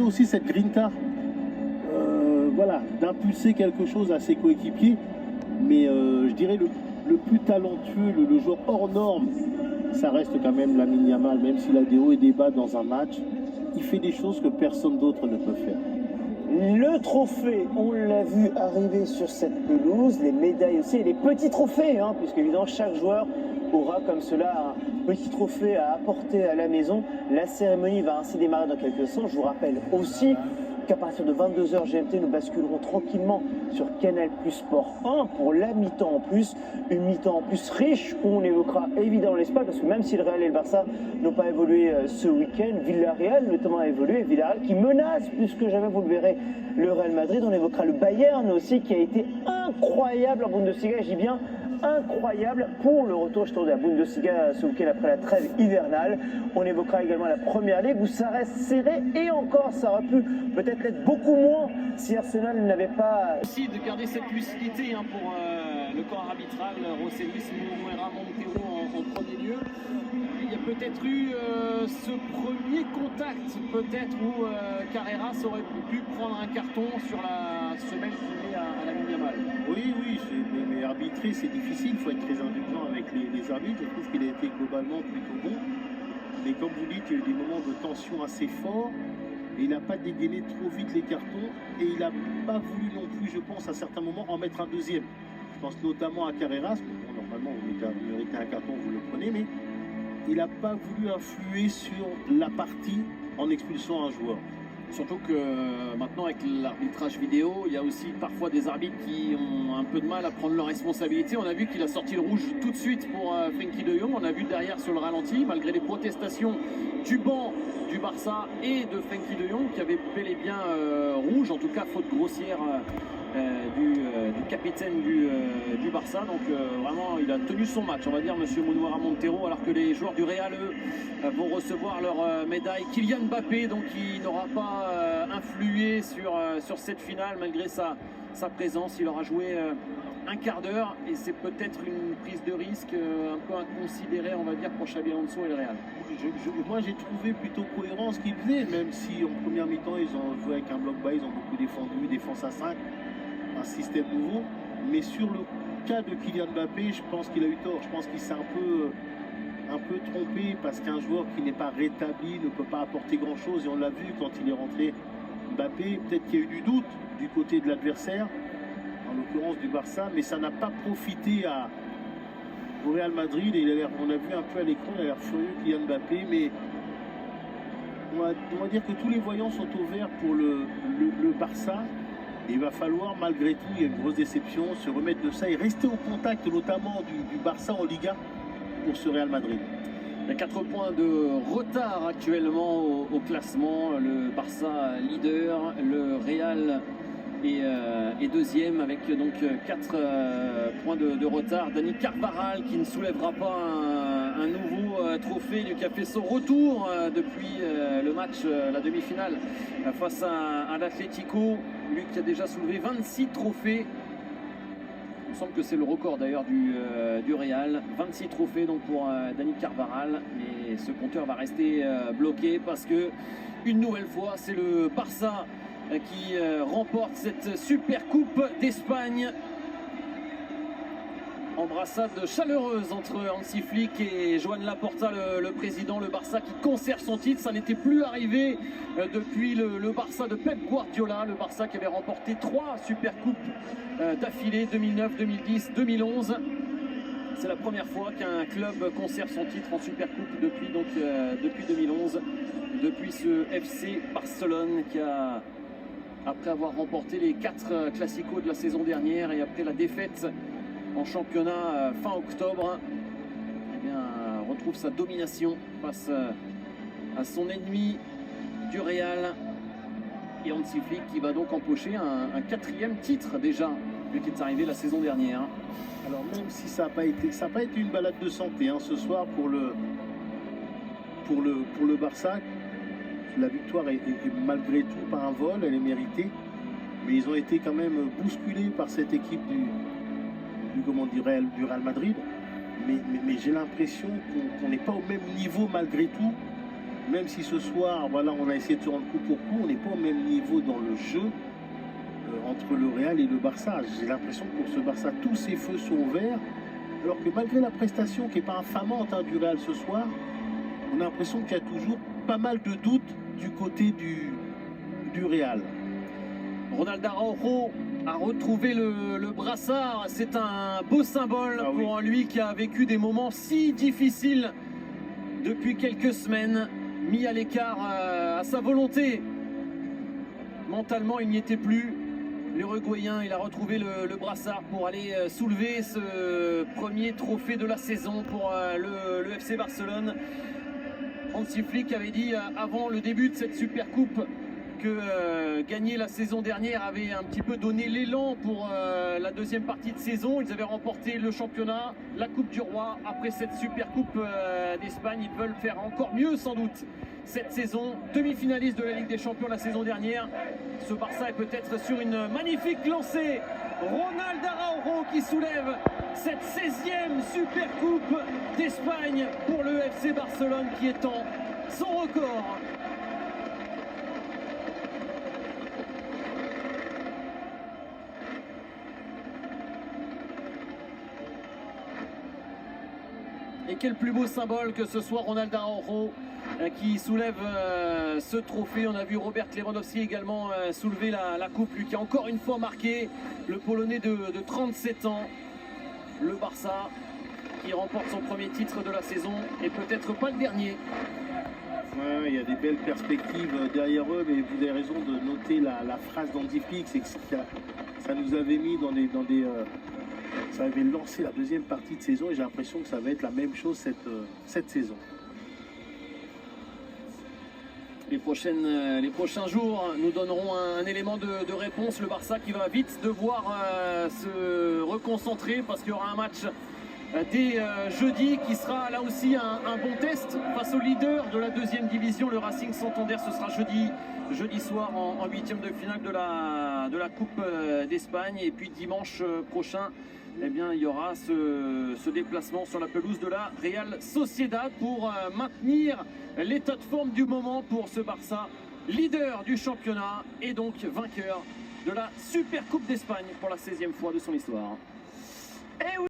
Aussi cette grinta, voilà, d'impulser quelque chose à ses coéquipiers, mais je dirais le plus talentueux, le joueur hors norme, ça reste quand même Lamine Yamal, même s'il a des hauts et des bas dans un match, il fait des choses que personne d'autre ne peut faire. Le trophée, on l'a vu arriver sur cette pelouse, les médailles aussi, et les petits trophées, puisque évidemment chaque joueur aura comme cela un petit trophée à apporter à la maison. La cérémonie va ainsi démarrer dans quelques instants. Je vous rappelle aussi qu'à partir de 22h GMT, nous basculerons tranquillement sur Canal Plus Sport 1 pour la mi-temps en plus, une mi-temps en plus riche où on évoquera évidemment l'Espagne, parce que même si le Real et le Barça n'ont pas évolué ce week-end, Villarreal notamment a évolué, Villarreal qui menace plus que jamais, vous le verrez, le Real Madrid. On évoquera le Bayern aussi qui a été incroyable en Bundesliga, je dis bien incroyable pour le retour de la Bundesliga ce week-end après la trêve hivernale. On évoquera également la Première Ligue où ça reste serré et encore ça aurait pu peut-être l'être beaucoup moins si Arsenal n'avait pas... Aussi de garder cette lucidité pour le corps arbitral, José Luis Moura Montero en premier lieu. Il y a peut-être eu ce premier contact peut-être où Carreras aurait pu prendre un carton sur la semelle qui met à Lamine Yamal. Oui, mais arbitrer c'est difficile, il faut être très indulgent avec les arbitres. Je trouve qu'il a été globalement plutôt bon. Mais comme vous dites, il y a eu des moments de tension assez forts. Et il n'a pas dégainé trop vite les cartons. Et il n'a pas voulu non plus, je pense, à certains moments en mettre un deuxième. Je pense notamment à Carreras. Bon, normalement, vous méritez un carton, vous le prenez. Mais il n'a pas voulu influer sur la partie en expulsant un joueur. Surtout que maintenant avec l'arbitrage vidéo, il y a aussi parfois des arbitres qui ont un peu de mal à prendre leurs responsabilités. On a vu qu'il a sorti le rouge tout de suite pour Frenkie de Jong. On a vu derrière sur le ralenti, malgré les protestations du banc du Barça et de Frenkie de Jong qui avait bel et bien rouge, en tout cas faute grossière du capitaine du Barça. Donc vraiment il a tenu son match, on va dire, monsieur Moura Montero, alors que les joueurs du Real eux vont recevoir leur médaille. Kylian Mbappé, donc qui n'aura pas influé sur cette finale malgré sa présence. Il aura joué un quart d'heure et c'est peut-être une prise de risque un peu inconsidérée, on va dire, pour Xabi Alonso et le Real. Moi j'ai trouvé plutôt cohérent ce qu'ils faisaient, même si en première mi-temps ils ont joué avec un bloc bas, ils ont beaucoup défendu, défense à 5, un système nouveau. Mais sur le cas de Kylian Mbappé, je pense qu'il a eu tort. Je pense qu'il s'est un peu trompé parce qu'un joueur qui n'est pas rétabli ne peut pas apporter grand chose. Et on l'a vu quand il est rentré, Mbappé, peut-être qu'il y a eu du doute du côté de l'adversaire, en l'occurrence du Barça, mais ça n'a pas profité au Real Madrid. Et on a vu un peu à l'écran, il a l'air furieux Kylian Mbappé, mais on va dire que tous les voyants sont au vert pour le Barça. Et il va falloir, malgré tout, il y a une grosse déception, se remettre de ça et rester au contact notamment du Barça en Liga pour ce Real Madrid. Il y a 4 points de retard actuellement au classement. Le Barça leader, le Real est deuxième avec donc 4 points de retard. Dani Carvajal qui ne soulèvera pas un nouveau trophée, lui qui a fait son retour depuis le match, la demi-finale face à l'Atlético. Lui qui a déjà soulevé 26 trophées. Il me semble que c'est le record d'ailleurs du Real. 26 trophées donc pour Dani Carvajal. Mais ce compteur va rester bloqué parce que une nouvelle fois c'est le Barça qui remporte cette super coupe d'Espagne. Embrassade chaleureuse entre Hansi Flick et Joan Laporta, le président. Le Barça qui conserve son titre, ça n'était plus arrivé depuis le Barça de Pep Guardiola. Le Barça qui avait remporté 3 super coupes d'affilée, 2009, 2010, 2011. C'est la première fois qu'un club conserve son titre en super coupe depuis 2011, depuis ce FC Barcelone qui a, après avoir remporté les 4 classicos de la saison dernière et après la défaite en championnat fin octobre, eh bien, retrouve sa domination face à son ennemi du Real et Hansi Flick qui va donc empocher un 4e titre déjà, vu qu'il est arrivé la saison dernière. Alors même si ça n'a pas été une balade de santé ce soir pour le Barça, la victoire est malgré tout pas un vol, elle est méritée, mais ils ont été quand même bousculés par cette équipe du Real Madrid, mais j'ai l'impression qu'on n'est pas au même niveau malgré tout même si ce soir, voilà, on a essayé de se rendre coup pour coup, on n'est pas au même niveau dans le jeu entre le Real et le Barça. J'ai l'impression que pour ce Barça, tous ces feux sont ouverts, alors que malgré la prestation qui n'est pas infamante du Real ce soir, on a l'impression qu'il y a toujours pas mal de doutes du côté du Real. Ronald Araujo a retrouvé le brassard. C'est un beau symbole pour lui qui a vécu des moments si difficiles depuis quelques semaines, mis à l'écart à sa volonté. Mentalement, il n'y était plus. L'Uruguayen, il a retrouvé le brassard pour aller soulever ce premier trophée de la saison pour le FC Barcelone. Hansi Flick avait dit avant le début de cette Super Coupe que gagner la saison dernière avait un petit peu donné l'élan pour la deuxième partie de saison. Ils avaient remporté le championnat, la Coupe du Roi. Après cette Super Coupe d'Espagne, ils veulent faire encore mieux sans doute cette saison. Demi-finaliste de la Ligue des Champions la saison dernière. Ce Barça est peut-être sur une magnifique lancée. Ronald Araujo qui soulève cette 16e Super Coupe d'Espagne pour le FC Barcelone qui étend son record. Et quel plus beau symbole que ce soit Ronald Araujo qui soulève ce trophée. On a vu Robert Lewandowski également soulever la coupe, lui qui a encore une fois marqué, le Polonais de 37 ans. Le Barça qui remporte son premier titre de la saison et peut-être pas le dernier. Ouais, il y a des belles perspectives derrière eux, mais vous avez raison de noter la phrase d'Hansi Flick, c'est que ça nous avait mis dans des ça avait lancé la deuxième partie de saison et j'ai l'impression que ça va être la même chose cette saison. Les prochains jours nous donneront un élément de réponse. Le Barça qui va vite devoir se reconcentrer parce qu'il y aura un match dès jeudi qui sera là aussi un bon test face au leader de la deuxième division, le Racing Santander. Ce sera jeudi soir en huitième de finale de la Coupe d'Espagne. Et puis dimanche prochain, eh bien, il y aura ce déplacement sur la pelouse de la Real Sociedad pour maintenir l'état de forme du moment pour ce Barça, leader du championnat et donc vainqueur de la Super Coupe d'Espagne pour la 16e fois de son histoire. Et oui.